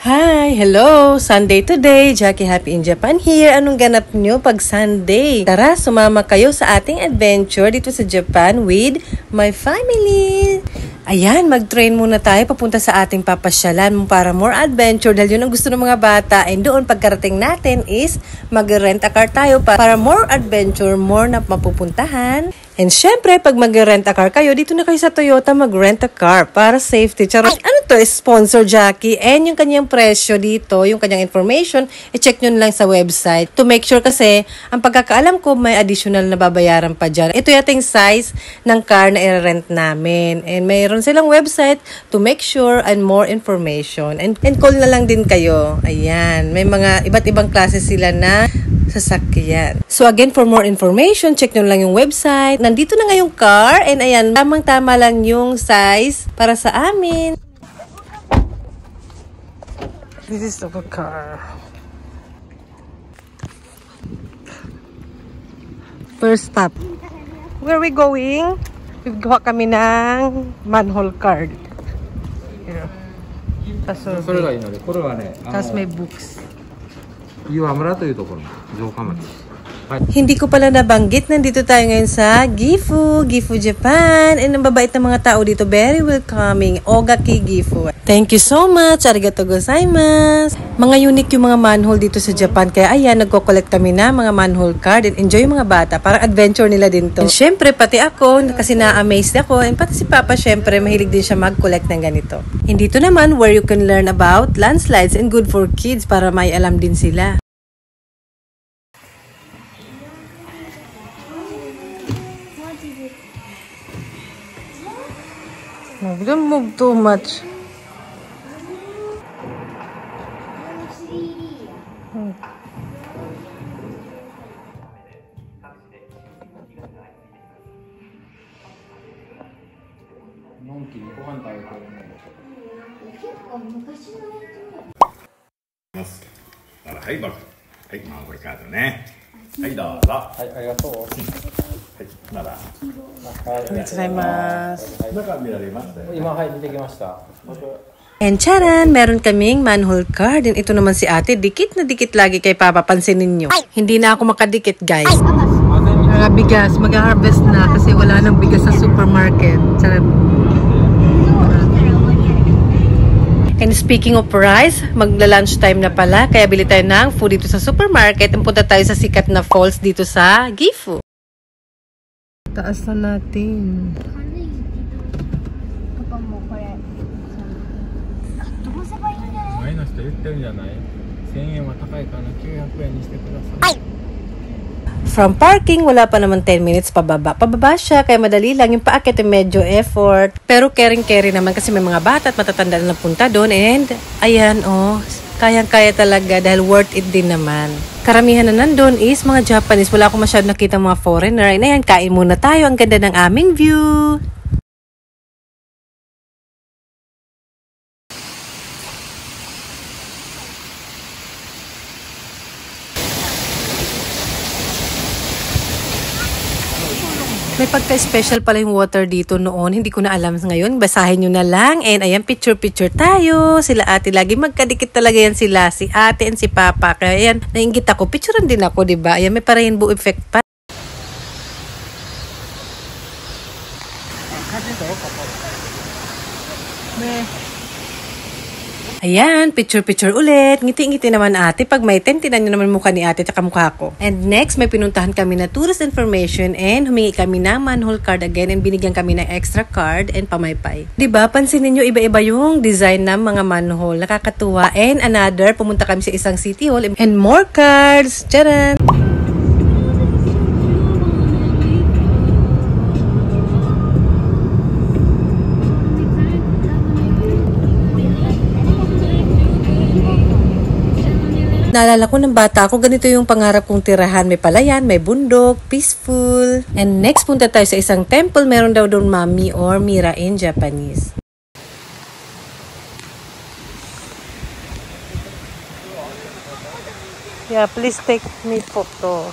Hi! Hello! Sunday today! Jackie Happy in Japan here. Anong ganap nyo pag Sunday? Tara, sumama kayo sa ating adventure dito sa Japan with my family! Ayan, mag-train muna tayo papunta sa ating papasyalan para more adventure dahil yun ang gusto ng mga bata. And doon pagkarating natin is mag-rent a car tayo para more adventure, more na mapupuntahan. And syempre, pag mag-rent a car kayo, dito na kayo sa Toyota mag-rent a car para safety. Charot. Ano to? Sponsor Jackie. And yung kanyang presyo dito, yung kanyang information, i-check nyo lang sa website to make sure kasi ang pagkakaalam ko may additional na babayaran pa dyan. Ito yating size ng car na i-rent namin. And mayroon silang website to make sure and more information. And call na lang din kayo. Ayan. May mga iba't ibang klase sila na sasakyan. So again, for more information, check nyo lang yung website. Nandito na nga yung car and ayan, tamang-tama lang yung size para sa amin. This is our car. First stop. Where are we going? Gawa kami ng manhole card. Here. Tapos may books. Hindi ko pala nabanggit, nandito tayo ngayon sa Gifu, Japan. And ang babait ng mga tao dito, very welcoming. Ogaki Gifu. Thank you so much. Arigatou gozaimasu. Mga unique yung mga manhole dito sa Japan. Kaya ayan, nagko-collect kami na mga manhole card and enjoy yung mga bata. Parang adventure nila din to. And syempre, pati ako, kasi na-amaze ako. And pati si Papa, syempre, mahilig din siya mag-collect ng ganito. And dito naman, where you can learn about landslides and good for kids para may alam din sila. Don't move too much.はい、バカ。はい、マンゴーカードね。はい、どうぞ。はい、ありがとう。はい、まだ。ありがとうございます。中見られましたよ。今、はい、見てきました。And charan, meron kaming manhole card. And ito naman si ate, dikit na dikit lagi kay Papa. Pansinin nyo. Hindi na ako makadikit, guys. Mga bigas, mag-harvest na kasi wala nang bigas sa supermarket. Charot. And speaking of rice, magla-lunch time na pala. Kaya bili tayo ng food dito sa supermarket. And punta tayo sa sikat na falls dito sa Gifu. Taas na natin. From parking, wala pa naman 10 minutes pababa. Pababa siya, kaya madali lang. Yung paakit yung medyo effort. Pero caring-carry naman kasi may mga bata at matatanda na punta doon. And, ayan, oh, kayang-kaya talaga dahil worth it din naman. Karamihan na nandun is mga Japanese. Wala akong masyadong nakita mga foreigner. And ayan, kain muna tayo. Ang ganda ng aming view. May pagka-special pala yung water dito noon. Hindi ko na alam ngayon. Basahin nyo na lang. And ayan, picture-picture tayo. Sila ate lagi. Magkadikit talaga yan sila. Si ate and si Papa. Kaya ayan, nainggit ako. Picturean din ako, diba? Ayan, may pa-rainbow effect pa. Ayan, picture-picture ulit. Ngiti-ngiti naman ate. Pag may tent, tinan nyo naman mukha ni ate at mukha ko. And next, may pinuntahan kami na tourist information and humingi kami ng manhole card again and binigyan kami ng extra card and pamaypay. Diba? Pansinin nyo, iba-iba yung design ng mga manhole. Nakakatuwa. And another, pumunta kami sa isang city hall and more cards. Charan! Naalala ko ng bata ako, ganito yung pangarap kong tirahan. May palayan, may bundok, peaceful. And next, punta tayo sa isang temple. Meron daw doon mami or mira in Japanese. Yeah, please take me photo.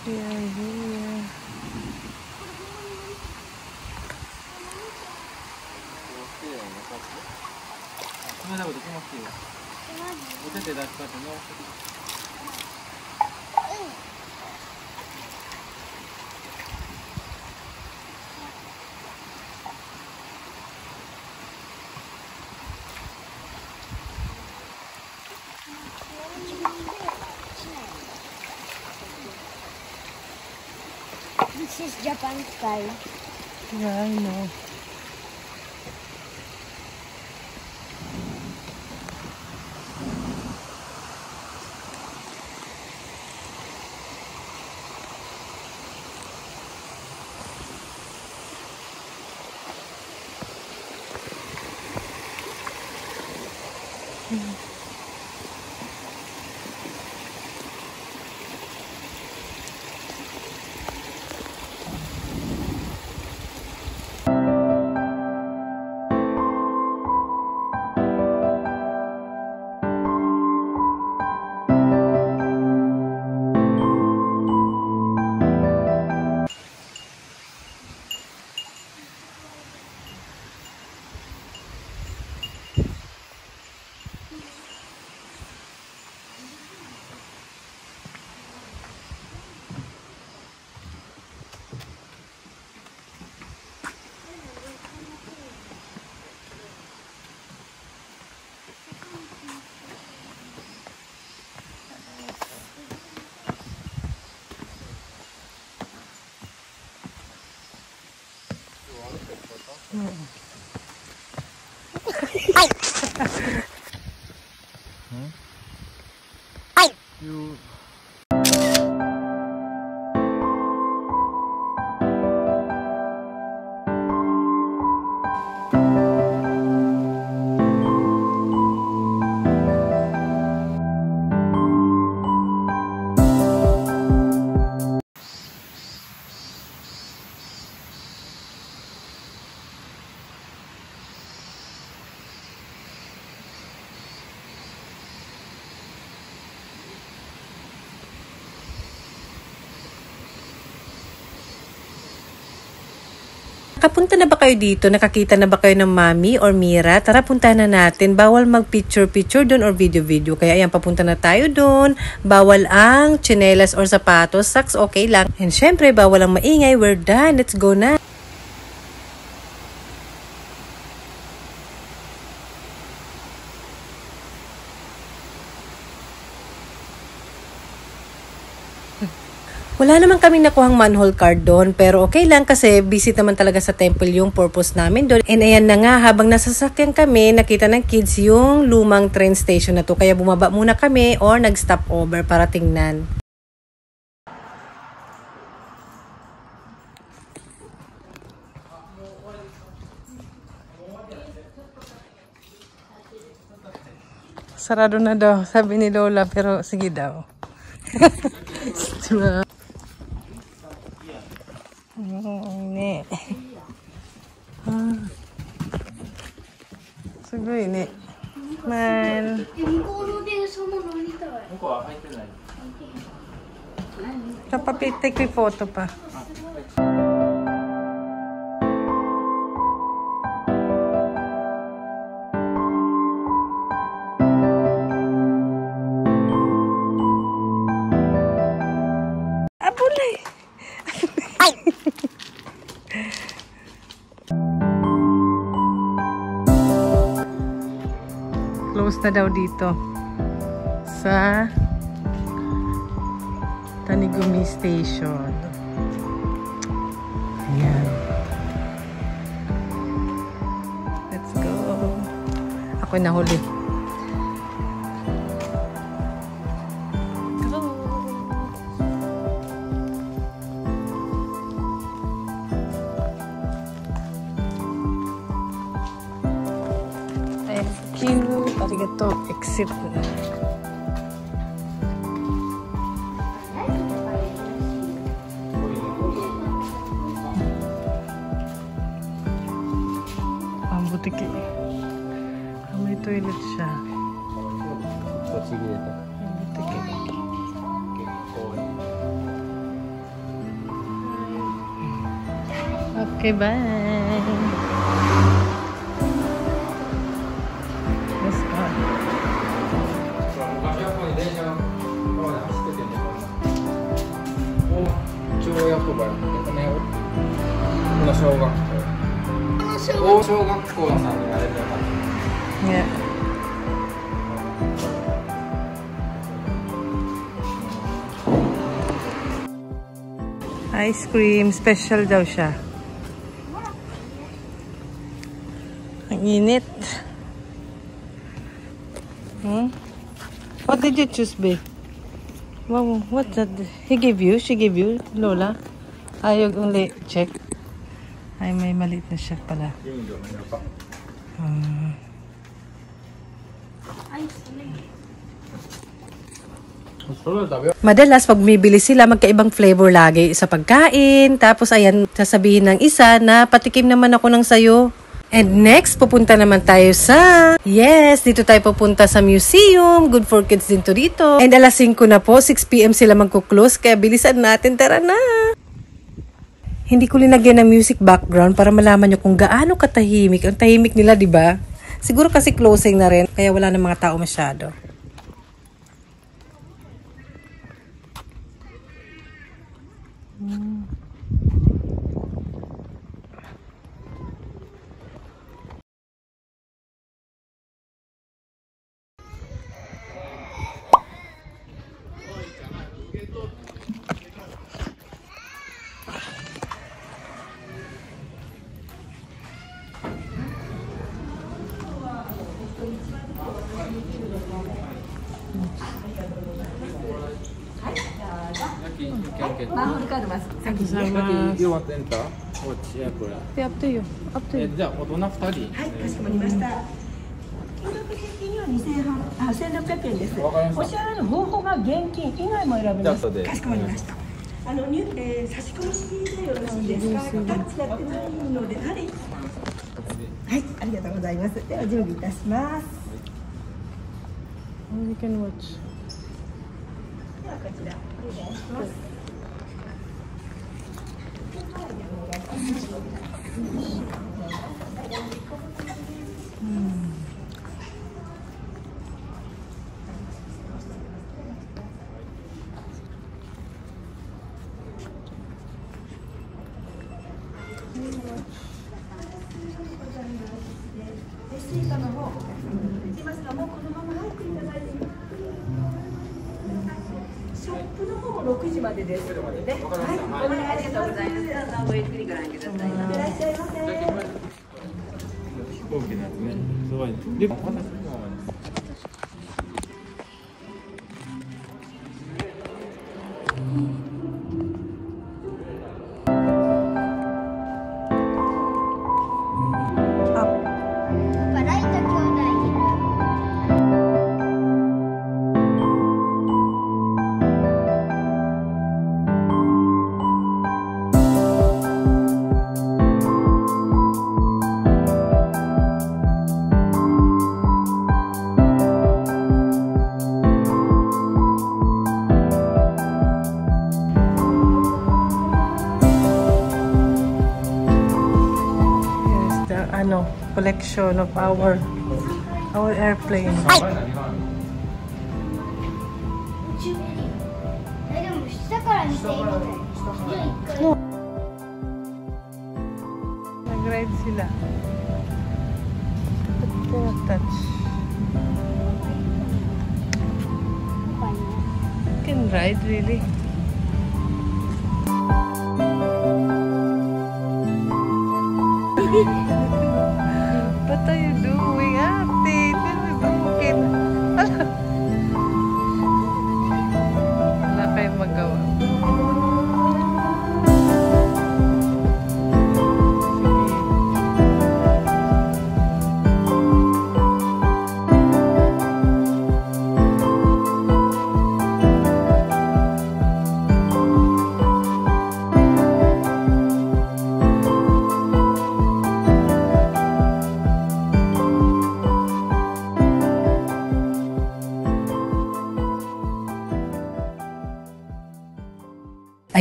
Yeah, yeah. なこと気持ちいいわ。お手手出し方ね。This is Japan sky. Yeah, I know. You Nakapunta na ba kayo dito? Nakakita na ba kayo ng Mami or Mira? Tara, puntahan na natin. Bawal mag-picture-picture doon or video-video. Kaya ayan, papunta na tayo doon. Bawal ang tsinelas or sapatos. Socks, okay lang. And syempre, bawal ang maingay. We're done. Let's go na. Wala naman kaming nakuhang manhole card doon, pero okay lang kasi visit naman talaga sa temple yung purpose namin doon. And ayan na nga, habang nasasakyan kami, nakita ng kids yung lumang train station na to. Kaya bumaba muna kami or nag-stop over para tingnan. Sarado na daw, sabi ni Lola, pero sige daw. Diba? Ne. Sugoi ne. Man. 向こうの電車も乗りたい。向こうは入ってない。 Take may photo pa. Abulay. Close na daw dito sa Tanigumi Station. Ayan. Let's go. Ako'y nahuli. Go. Thank you. Arigato. Exit. Butiki. May toilet siya. Butiki. Okay, bye. Let's go. 校役場やってね、この小学校。大小学校さんになれてよかった。Yeah. Ice cream, special daw siya. Ang init. What did you choose, babe? Wow, what's that? He gave you? She gave you, Lola? Ayog only check. Ay, may maliit na siya pala. Madalas, pag bumibili sila, magkaibang flavor lagi sa pagkain. Tapos, ayan, sasabihin ng isa na patikim naman ako ng sayo. And next, pupunta naman tayo sa... Yes, dito tayo pupunta sa museum. Good for kids din to dito. And alas 5 na po, 6 PM sila magkuklose. Kaya bilisan natin, tara na! Hindi ko linagyan ng music background para malaman nyo kung gaano katahimik. Ang tahimik nila, di ba? Siguro kasi closing na rin, kaya wala na mga tao masyado. You want to enter? Which airport? Up to you. Up to you. じゃあ大人2人。はい、かしこまりました。金額的には2600円です。わかりました。お支払いの方法が現金以外も選べます。じゃあ後でかしこまりました。差し込み式でよろしいですか。タッチやってないので、はい。はい、ありがとうございます。では準備いたします。We can watch. ではこちらお願いします。スイカの方、いますか。もうこのまま入っていただいて。ショップの方も6時までですので、はい、ありがとうございます。ごゆっくりご覧ください。いってらっしゃいませ。飛行機のやつね。すごい。で、私も。Collection of our airplane. でも下から見てみたい。Nag-ride sila. Touch. You can ride really. What are you doing, ate? Bukit. Wala kayong magawa.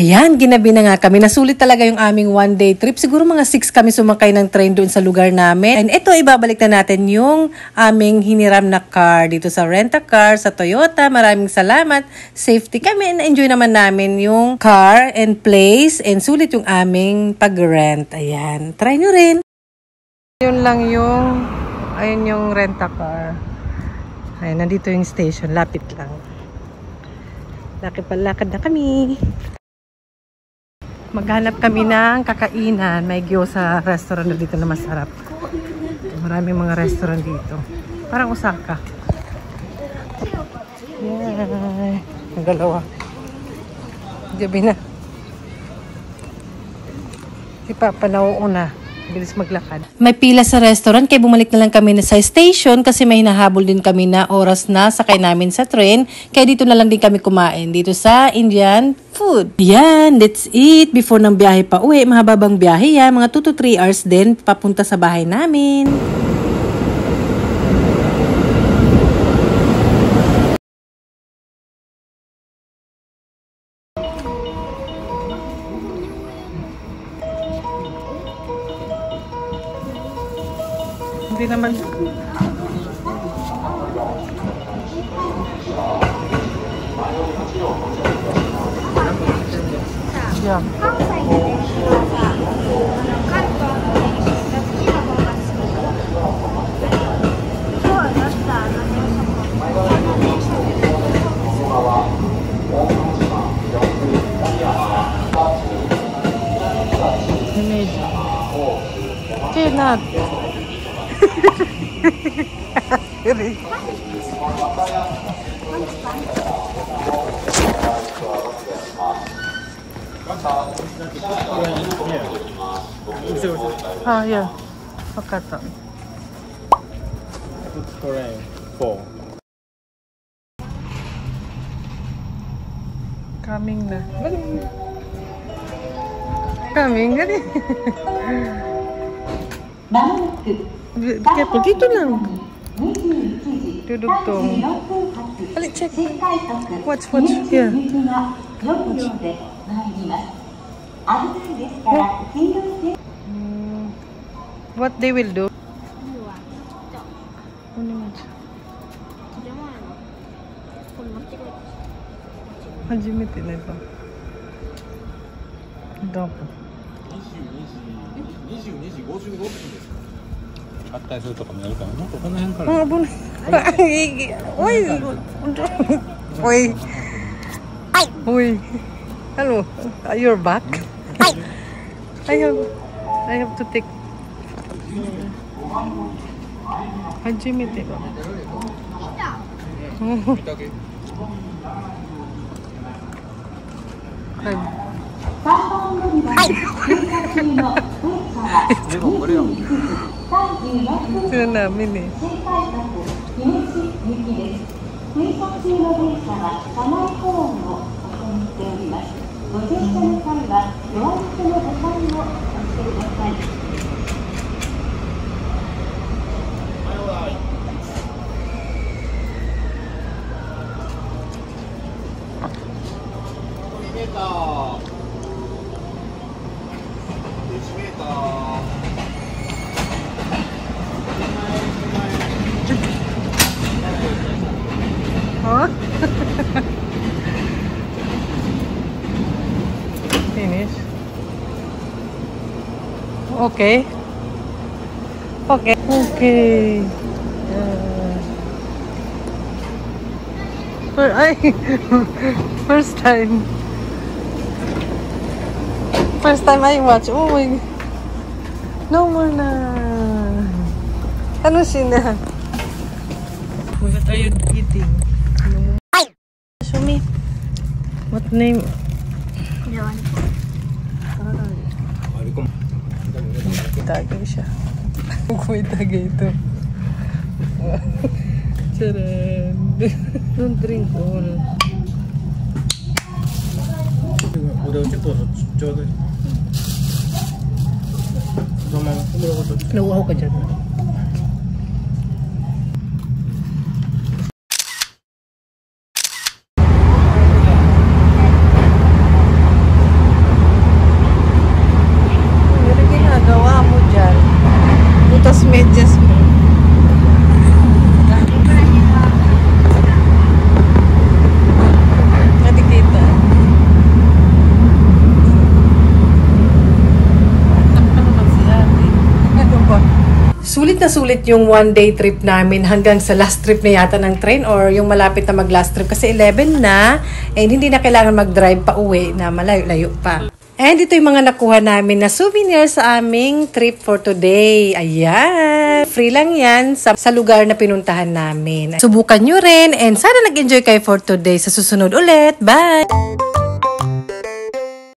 Ayan, ginabi na nga kami. Nasulit talaga yung aming one-day trip. Siguro mga 6 kami sumakay ng train doon sa lugar namin. And ito, ibabalik na natin yung aming hiniram na car dito sa rent-a-car sa Toyota. Maraming salamat. Safety kami. Na-enjoy naman namin yung car and place. And sulit yung aming pag-rent. Ayan, try nyo rin. Yun lang yung, ayun yung rent-a-car. Ayan, nandito yung station. Lapit lang. Lakad na kami. Maghanap kami ng kakainan. May gyoza restaurant na dito na masarap. Maraming mga restaurant dito. Parang Osaka. Yan. Ang dalawa. Gabi na. Ipapanauna. Bilis maglakad. May pila sa restaurant kaya bumalik na lang kami na sa station kasi may hinahabol din kami na oras na sakay namin sa train. Kaya dito na lang din kami kumain dito sa Indian food. Yan, that's it. Before ng biyahe pa uwi, mahababang biyahe yan. Mga 2 to 3 hours din papunta sa bahay namin. Hindi naman. Yeah. Cannot. Ah, yeah. Wakata. Coming na. Coming na. Careful, dito lang. Dudugtong. Balik, check. Watch. Here. What they will do? Hajimete na ito. Dapo. 22時55分ですか。買ったりするとかもやるから、なんかこの辺から。Ah, bun. Uy. Hello. You're back? I have to take. Hajimete ba? Sila namin eh. Huh? Finish. Okay. First time I watch. Oh my. No more na. Ano sila? What are you eating? Show me. What name? Tagay siya. May tagay ito. Charan. Don't drink all. Nauuhaw ka dyan. Sulit na sulit yung one-day trip namin hanggang sa last trip na yata ng train or yung malapit na mag-last trip kasi 11 na and hindi na kailangan mag-drive pa uwi na malayo-layo pa. And ito yung mga nakuha namin na souvenir sa aming trip for today. Ayan! Free lang yan sa lugar na pinuntahan namin. Subukan nyo rin and sana nag-enjoy kayo for today. Sa susunod ulit. Bye!